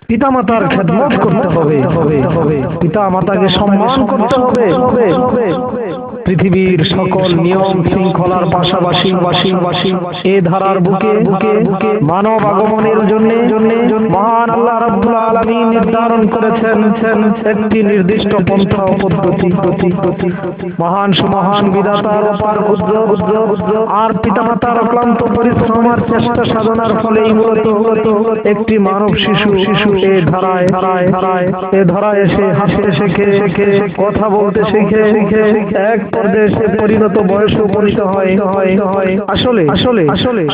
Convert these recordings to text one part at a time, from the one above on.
পিতামাতার খেদমত করতে হবে, পিতা মাতাকে সম্মান করতে হবে। পৃথিবীর সকল নিয়ম শৃঙ্খলার পাশাপাশি এ ধারার বুকে মানব আগমনের জন্য মহান আল্লাহ রাব্বুল আলামিন নির্ধারণ করেছেন একটি নির্দিষ্ট পন্থা ও পদ্ধতি। মহান সুমহান বিধাতার অপার আর পিতামাতার অক্লান্ত পরিশ্রম আর চেষ্টা সাধনার ফলেই মূলত একটি মানব শিশু এ ধারায় এসে হাসতে শেখে, কথা বলতে শিখে, এক পর্যায়ে সে পরিণত বয়সে উপনীত হয়। আসলে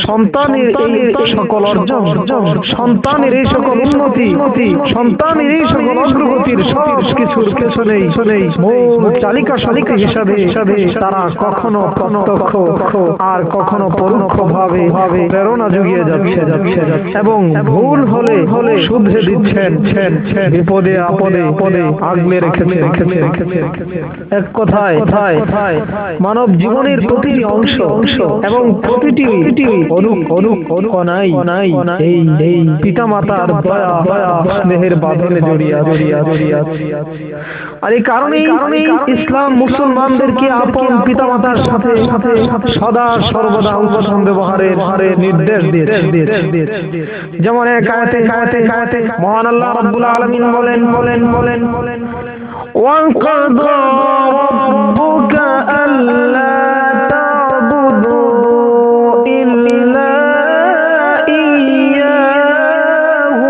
সন্তানের এই সকল অর্জন, সন্তানের এই সকল উন্নতি, সন্তানের এই সকল অগ্রগতির সব কিছুর পেছনেই মূল চালিকা শক্তি হিসাবে তারা কখনো প্রত্যক্ষ আর কখনো পরোক্ষ ভাবে প্রেরণা জুগিয়ে যাচ্ছে এবং ভুল হলে শুধরে দিচ্ছেন, বিপদে আপদে আগলে রেখেছে। এক কথায় মানব জীবনের প্রতিটি অংশ এবং প্রতিটি অনুকণাই এই পিতামাতার দয়া স্নেহের বাঁধনে জড়িয়া। আর এই কারণেই ইসলাম মুসলমানদেরকে আপন পিতামাতার সাথে সদা সর্বদা উত্তম ব্যবহারের নির্দেশ দিয়েছে। যেমন এক আয়াতে মহান আল্লাহ রাব্বুল আলামিন বলেন وَقَضَى رَبُّكَ أَلَّا تَعْبُدُوا إِلَّا إِيَّاهُ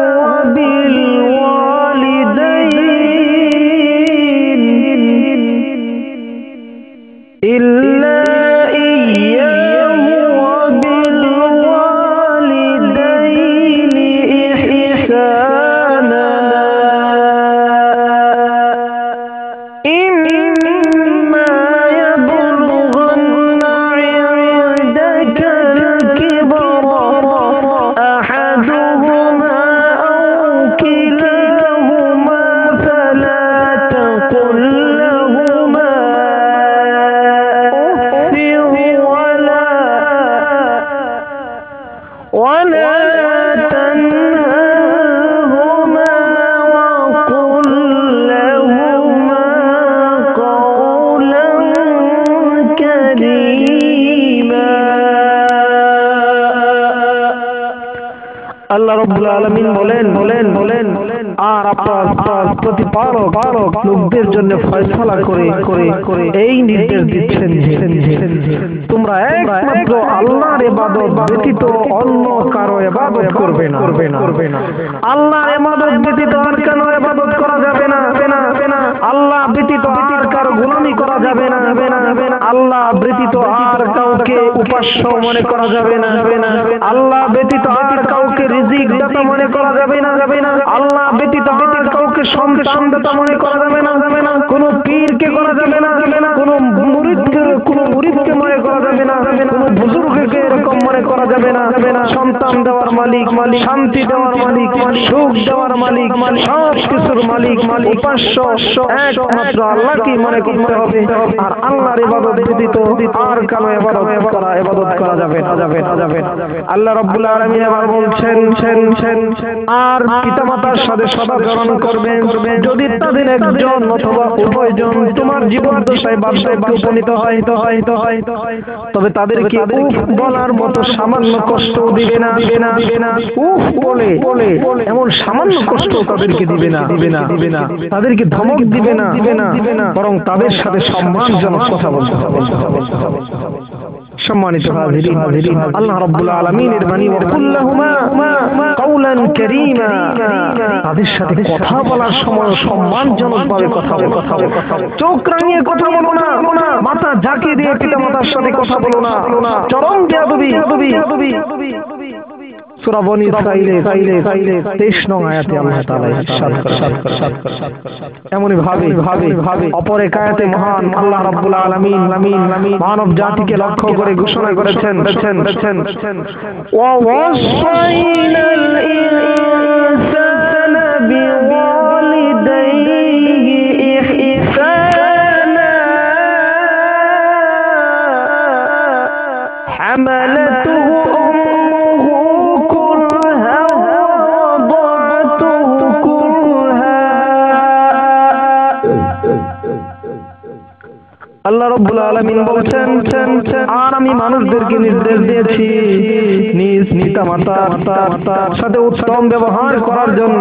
وَبِالْوَالِدَيْنِ إِحْسَانًا إِمَّا يَبْلُغَنَّ عِندَكَ الْكِبَرَ أَحَدُهُمَا أَوْ كِلَاهُمَا فَلَا تَقُل لَّهُمَا أُفٍّ ولا تنهرهما وقل لهما قولا كريما। আল্লাহ রাব্বুল আলামিন বলেন আর আপনার প্রতিপালক লোকদের জন্য ফয়সালা করে এই নির্দেশ দিচ্ছেন যে তোমরা একমাত্র আল্লাহর ইবাদত ব্যতীত অন্য কারো ইবাদত করবে না। আল্লাহর ইবাদত ব্যতীত আর কারো ইবাদত করা যাবে না। আল্লাহ ব্যতীত আর কারো গোলামি করা যাবে না। আল্লাহ ব্যতীত আর কাউকে উপাস্য মনে করা যাবে না। আল্লাহ ব্যতীত আর কাউকে রিজিক দাতা মনে করা যাবে না। আল্লাহ ব্যতীত আর কাউকে সন্তান দাতা মনে করা যাবে না। কোন পীরকে করা যাবে না। কোন মুরিদকে মনে করা যাবে না। কোন বুজুর্গকে এরকম মনে করা যাবে না। সন্তান দেওয়ার মালিক, শান্তি দেওয়ার মালিক, সুখ দেওয়ার মালিক, সব কিছুর মালিক, উপাস্য একমাত্র আল্লাহকে মনে করতে হবে। আর আল্লাহর ইবাদত ব্যতীত আর কারো ইবাদত করা যাবে না। আল্লাহ রাব্বুল আলামিন আবার বলছেন আর পিতামাতার সাথে সদাচরণ করবেন যদি তাদের একজন অথবা উভয়জন তোমার জীবন দশায় বার্ধক্যে উপনীত হয় তবে তাদেরকে উফ বলার মতো সামান্য কষ্ট দিবে না। উফ বলে এমন সামান্য কষ্ট তাদেরকে দিবে না। তাদেরকে ধমক দিবে না, বরং তাদের সাথে সম্মানজনক কথা বলতে হবে। সম্মানিত হাজিরিন, আল্লাহ রাব্বুল আলামিনের বাণী ওয়াকুল্লাহুমা কাওলান কারীমা, তাদের সাথে কথা বলার সময় সম্মানজনকভাবে কথা বলো। চোখ রাঙিয়ে কথা বলো না, মাথা ঝাঁকিয়ে দিয়ে পিতামাতার সাথে কথা বলো না। চরম বেয়াদবি। সূরা বনী ইসরাঈলের 23 নং আয়াতে আল্লাহ তাআলা ইরশাদ করেন। এমনি ভাবে অপর এক আয়াতে মহান আল্লাহ রাব্বুল আলামিন মানব জাতিকে লক্ষ্য করে ঘোষণা করেছেন ওয়া ওয়াসাইনাল ইনসানা বিওয়ালিদাইহি ইহসানা হামালাতুহু আল্লাহ রাব্বুল আলামিন বলছেন, আর আমি মানুষদেরকে নির্দেশ দিয়েছি নিজ পিতামাতার সাথে উত্তম ব্যবহার করার জন্য,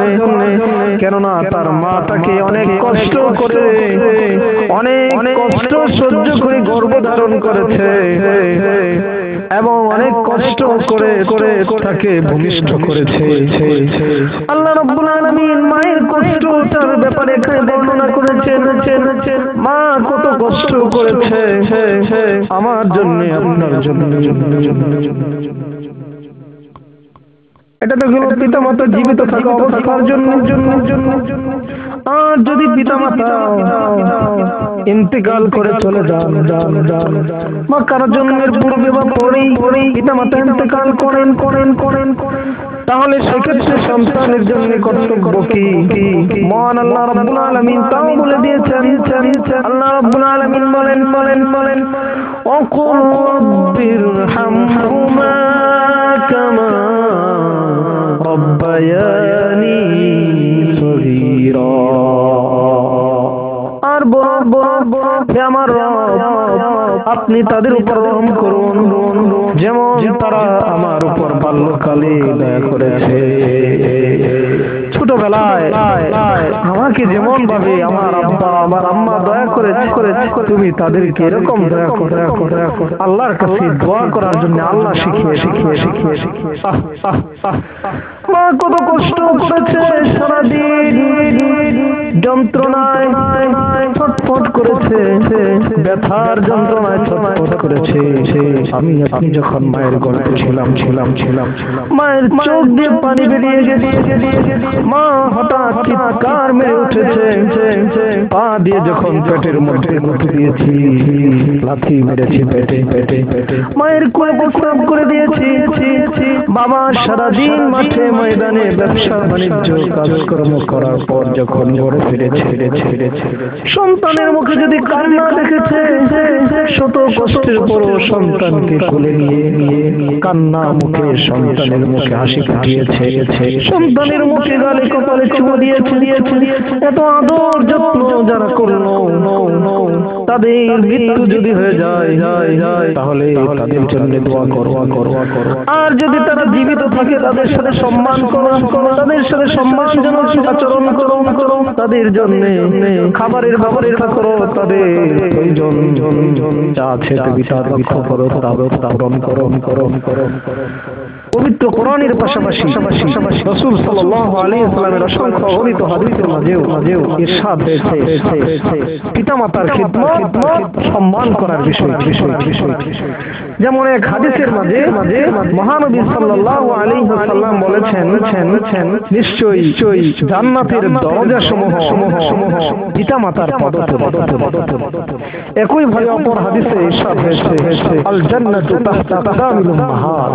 কেননা তার মা তাকে অনেক কষ্ট করে, অনেক কষ্ট সহ্য করে গর্ভধারণ করেছে এবং অনেক কষ্ট করে তাকে ভূমিষ্ঠ করেছে। আল্লাহ রাব্বুল আলামিন মায়ের কষ্টটার ব্যাপারে বর্ণনা করেছেন, মা কত কষ্ট করেছে আমার জন্য, আপনার জন্য। এটা তো হলো পিতা মাতা জীবিত থাকা অবস্থার জন্য। আর যদি পিতা মাতা ইন্তেকাল করে চলে যান বা কারো জন্মের পূর্বে বা পরেই পিতা মাতা ইন্তেকাল করেন, তাহলে সেক্ষেত্রে সন্তানের জন্য কর্তব্য কি? মহান আল্লাহ রাব্বুল আলামিন তাও বলে দিয়েছেন। আল্লাহ রাব্বুল আলামিন বলেন ওয়াকুল রাব্বিরহামহুমা কামা রাব্বায়ানি সগীরা। আর হে আমার রব, আপনি তাদের উপর রহম করুন যেমন তারা আমার উপর বাল্যকালে দয়া করেছে। ছোটবেলায় আমাকে যেমন ভাবে আমার আব্বা আমার আম্মা দয়া করেছে, তুমি তাদেরকে এরকম দয়া করে আল্লাহর কাছে দোয়া করার জন্য আল্লাহ শিখিয়ে। মা কত কষ্ট করেছে, সারাদিন যন্ত্রণায় ছটফট করেছে, ব্যথার যন্ত্রণায় ছটফট করেছে। আপনি যখন মায়ের গর্ভে ছিলাম, মায়ের চোখ দিয়ে পানি বেরিয়ে গেছে, মা হঠাৎ চিৎকার মেরে উঠেছে, পা দিয়ে যখন পেটের মধ্যে গুঁতো দিয়েছি, লাথি মেরেছি পেটে, মায়ের কোলে প্রস্রাব করে দিয়েছি। বাবা সারাদিন মাঠে ময়দানে ব্যবসা বাণিজ্য কাজকর্ম করার পর যখন ঘরে ফিরেছে, সন্তানের মুখে যদি কান্না দেখেছে, শত কষ্টের পরও সন্তানকে কোলে নিয়ে কান্না মুখে সন্তানের মুখে হাসি ফুটিয়েছে, সন্তানের মুখে গালে কপালে চুমো দিয়েছে। এত আদর যত্ন যারা করলো, তাদের মৃত্যু যদি হয়ে যায় তাহলে তাদের জন্য দোয়া করো। আর যদি তারা জীবিত থাকে তাদের সাথে সম্মান করো, তাদের সাথে সম্মানজনক আচরণ করো, তাদের জন্য খাবারের ব্যবস্থা করো, তাদের প্রয়োজন যা আছে তুমি তা লক্ষ্য করো, তা পূরণ করো। পবিত্র কোরআনের পাশাপাশি রাসূল সাল্লাল্লাহু আলাইহি ওয়াসাল্লামের অসংখ্য অগণিত হাদিসের মাঝেও ইরশাদ হয়েছে পিতামাতার খিদমত সম্মান করার বিষয়। যেমন এক হাদিসের মাঝে মহানবী সাল্লাল্লাহু আলাইহি ওয়াসাল্লাম বলেছেন, নিশ্চয়ই জান্নাতের দরজাসমূহ পিতামাতার পদতলে। একই ভাবে অপর হাদিসে ইরশাদ হয়েছে আল জান্নাতু তাহতা আকদামিল উম্মাহাত,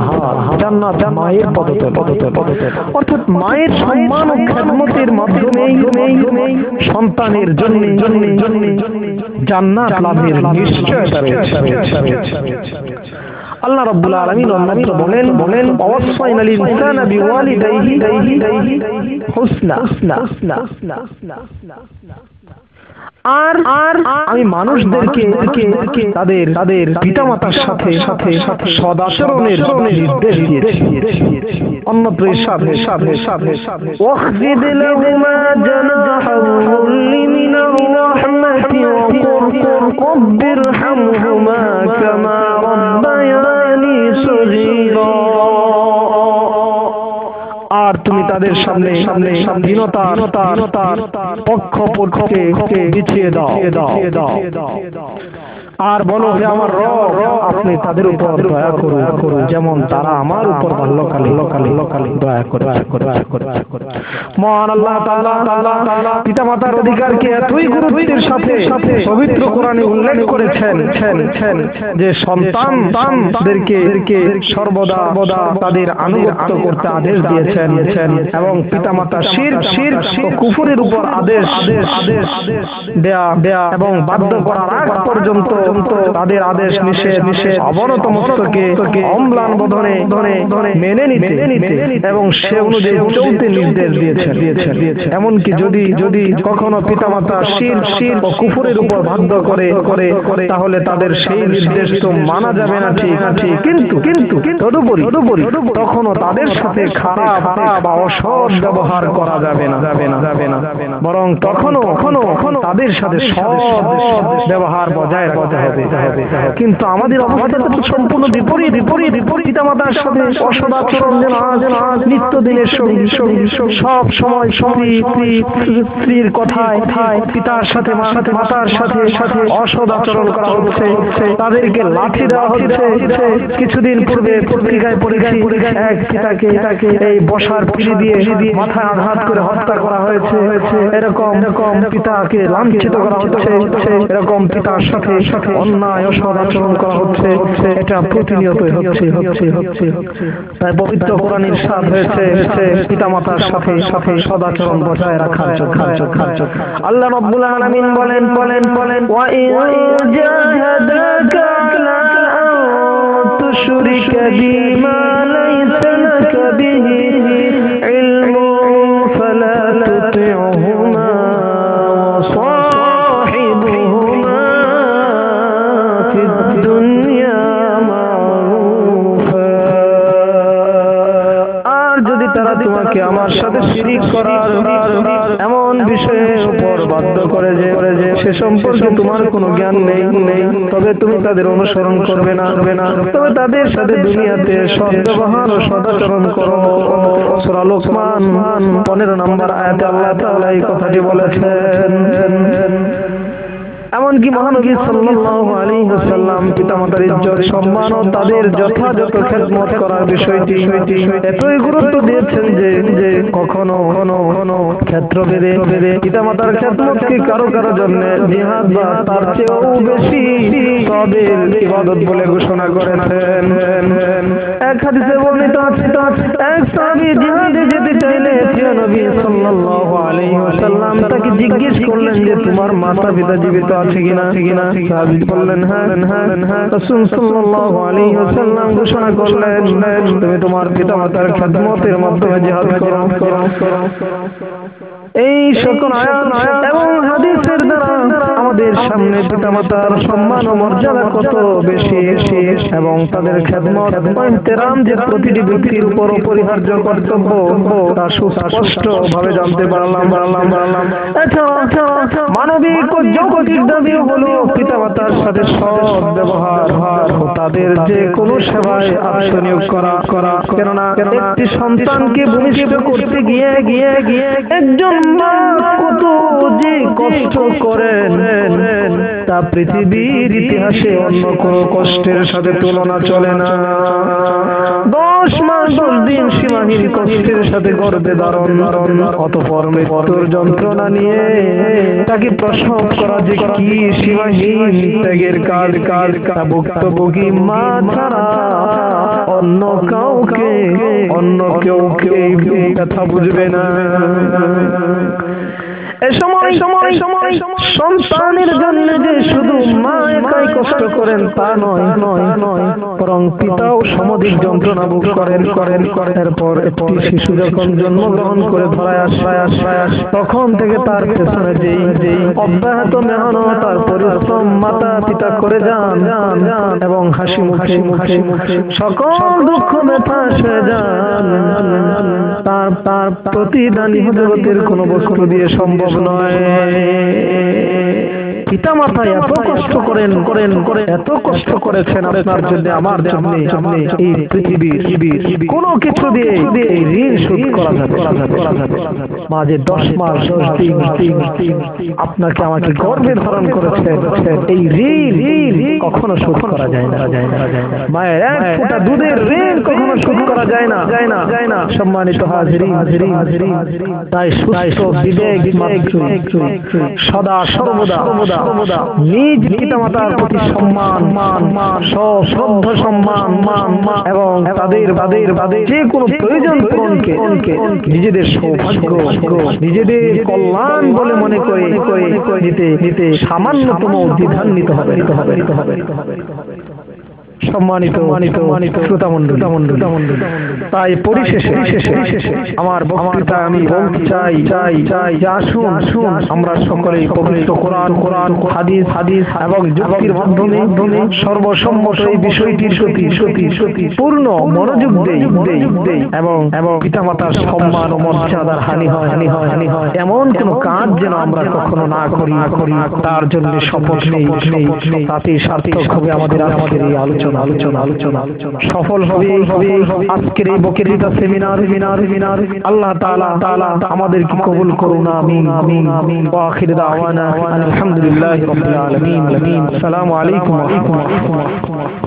জান্নাত মায়ের পদতলে। অর্থাৎ মায়ের সম্মান ও খেদমতের মাধ্যমেই সন্তানের জন্য জান্নাত লাভের নিশ্চয়তা রয়েছে। আল্লাহ রাব্বুল আলামিন অন্যত্র বলেন ওয়াসাইনাল ইনসানা বিওয়ালিদাইহি হুসনা। আর আমি মানুষদেরকে তাদের পিতামাতার সাথে সদাচরণের নির্দেশ দিয়েছি। অন্যত্র ইরশাদ ওয়াখফিদ লাহুমা জানাহাল-যুল্লি মিনার রাহমাতি ওয়া কুল রাব্বিরহামহুমা কামা রাব্বায়ানি সগীরা। আর তুমি তাদের সামনে স্বাধীনতার পক্ষকে বিছিয়ে দাও। আর বলো হে আমার রব, আপনি তাদের উপর দয়া করুন যেমন তারা আমার উপর বাল্যকালে দয়া করে। মহান আল্লাহ তাআলা পিতামাতার অধিকারকে এতই গুরুত্বের সাথে পবিত্র কোরআনে উল্লেখ করেছেন যে সন্তানদেরকে সর্বদা তাদের আনুগত্য করতে আদেশ দিয়েছেন এবং পিতামাতা শিরক ও কুফরের উপর আদেশ দেয়া এবং বাধ্য করার আগ পর্যন্ত পর্যন্ত তাদের আদেশ নিষেধ অবনত মস্তকে অম্লান বদনে মেনে নিতে এবং সে অনুযায়ী চলতে নির্দেশ দিয়েছেন। এমনকি যদি কখনো পিতামাতা শিরক ও কুফরের উপর বাধ্য করে তাহলে তাদের সেই নির্দেশ তো মানা যাবে না, ঠিক আছে, কিন্তু তদুপরি তখনও তাদের সাথে খারাপ বা অসৎ ব্যবহার করা যাবে না, বরং তখনও তাদের সাথে সৎ ব্যবহার বজায় রাখতে হবে। কিন্তু আমাদের অবস্থা তো সম্পূর্ণ বিপরীত। পিতামাতার সাথে অসৎ আচরণ যেন আজ নিত্যদিনের সঙ্গী, সব সময় স্ত্রীর কথায় পিতার সাথে মাতার সাথে অসৎ আচরণ করা হচ্ছে, তাদেরকে লাঠি দেওয়া হচ্ছে। কিছুদিন পূর্বে পত্রিকায় পড়েছি এক পিতাকে এই বসার পিড়ি দিয়ে মাথায় আঘাত করে হত্যা করা হয়েছে। এরকম পিতাকে লাঞ্ছিত করা হচ্ছে, এরকম পিতার সাথে অন্যায় অসৎ আচরণ করা হচ্ছে। এটা প্রতিনিয়তই হচ্ছে। তাই পবিত্র কোরআনে ইরশাদ হয়েছে পিতামাতার সাথে সদাচরণ বজায় রাখার জন্য। আল্লাহ রাব্বুল আলামিন বলেন ওয়া ইন জাহাদাকা আলা আন তুশরিকা বিমা লাইসা লাকা বিহি ইলমুন ফালা তুতি'হুমা ওয়া সাহিবহুমা ফিদ দুনিয়া মারুফা। আর যদি তারা তোমাকে আমার সাথে শিরিক করার এমন বিষয়ের উপর বাধ্য করে যে সে সম্পর্কে তোমার কোনো জ্ঞান নেই, তবে তুমি তাদের অনুসরণ করবে না, তবে তাদের সাথে দুনিয়াতে সদ্ব্যবহার ও সদাচরণ করো। সূরা লোকমান 15 নম্বর আয়াতে আল্লাহ তাআলা এই কথাটি বলেছেন। এমনকি মহানবী সাল্লাল্লাহু আলাইহি ওয়াসাল্লাম পিতামাতার ইজ্জত সম্মান ও তাদের যথাযথ খেদমত করার বিষয়টি এতই গুরুত্ব দিয়েছেন যে কখনো ক্ষেত্রভেদে পিতামাতার খেদমতকে কারো জন্য জিহাদ বা তার চেয়েও বেশি সওয়াবের ইবাদত বলে ঘোষণা করেছেন। এক হাদিসে বর্ণিত আছে এক সাহাবী জিহাদে যেতে চাইলে নবী সাল্লাল্লাহু আলাইহি ওয়াসাল্লাম তাকে জিজ্ঞেস করলেন যে তোমার মাতা পিতা জীবিত আছে কিনা। সাহাবী বললেন হ্যাঁ। রাসূল সাল্লাল্লাহু আলাইহি ওয়াসাল্লাম ঘোষণা করলেন তুমি তোমার পিতামাতার খেদমতের মাধ্যমে জিহাদ করো। এই সকল আয়াত এবং হাদিসের দ্বারা আমাদের সামনে পিতামাতার সম্মান ও মর্যাদা কত বেশি এবং তাদের খেদমত ও ইহতিরাম যে প্রতিটি ব্যক্তির উপর অপরিহার্য কর্তব্য তা সুস্পষ্ট ভাবে জানতে পারলাম। মানবিক ও যৌক্তিক দাবি হলো পিতামাতার সাথে সৎ ব্যবহার ও তাদের যে কোনো সেবায় আত্মনিয়োগ করা। কেননা একটি সন্তানকে ভূমিষ্ঠ করতে গিয়ে একজন মা কত যে কষ্ট করেন তা পৃথিবীর ইতিহাসে অন্য কোনো কষ্টের সাথে তুলনা চলে না। 10 মাস 10 দিন সীমাহীন কষ্টের সাথে গর্ভে ধারণ, অতঃপর মৃত্যুর যন্ত্রণা নিয়ে তাকে প্রসব করা যে কি সীমাহীন ত্যাগের কাজ তা ভুক্তভোগী মা ছাড়া অন্য কেউ কথা বুঝবে না। সময় সন্তানের জন্য যে শুধু মা একাই কষ্ট করেন তা নয়, বরং পিতাও সমধিক যন্ত্রণা ভোগ করেন। এরপর একটি শিশু যখন জন্মগ্রহণ করে ধরায় আসে তখন থেকে তার পেছনে যে অব্যাহত মেহনত আর পরিশ্রম মাতা পিতা করে যান এবং হাসি মুখে সকল দুঃখ ব্যথা সয়ে যান, তার প্রতিদান জগতের কোনো বস্তু দিয়ে সম্ভব নয়। পিতামাতা এত কষ্ট করেন এত কষ্ট করেছেন আপনার জন্য আমার জন্য, এই পৃথিবীর কোনো কিছু দিয়ে এই ঋণ শোধ করা যাবে। মাঝে 10 মাস 10 দিন আপনাকে আমাকে গর্ভে ধারণ করেছেন, এই ঋণ কখনো শোধ করা যায় না। মায়ের এক ফোঁটা দুধের ঋণ কখনো শোধ করা যায় না। সম্মানিত হাজিরিন, তাই সুস্থ বিবেক সদা সর্বদা নিজ পিতামাতার প্রতি সম্মান শ্রদ্ধা সম্মান এবং তাদের যে কোনো প্রয়োজন পূরণকে নিজেদের সৌভাগ্য নিজেদের কল্যাণ বলে মনে করে নিতে সামান্যতম দ্বিধান্বিত হবে। সম্মানিত শ্রোতামণ্ডলী, তাই পরিশেষে আমার বক্তৃতা আমি বলতে চাই আসুন আমরা সকলেই পবিত্র কোরআন হাদিস এবং যুক্তির মাধ্যমে সর্বসম্মত এই বিষয়টির প্রতি পূর্ণ মনোযোগ দেই এবং পিতামাতার সম্মান ও মর্যাদার হানি হয় এমন কোন কাজ যেন আমরা কখনো না করি তার জন্য শপথ নেই। তাতে সার্থক হবে আমাদের এই আলোচনা সফল হবে আজকের এই বক্তৃতা সেমিনার। আল্লাহ তাআলা আমাদেরকে কবুল করুন, আমিন। ওয়া আখিরু দাওয়ানা আলহামদুলিল্লাহি রাব্বিল আলামিন। আসসালামু আলাইকুম ওয়া রাহমাতুল্লাহ।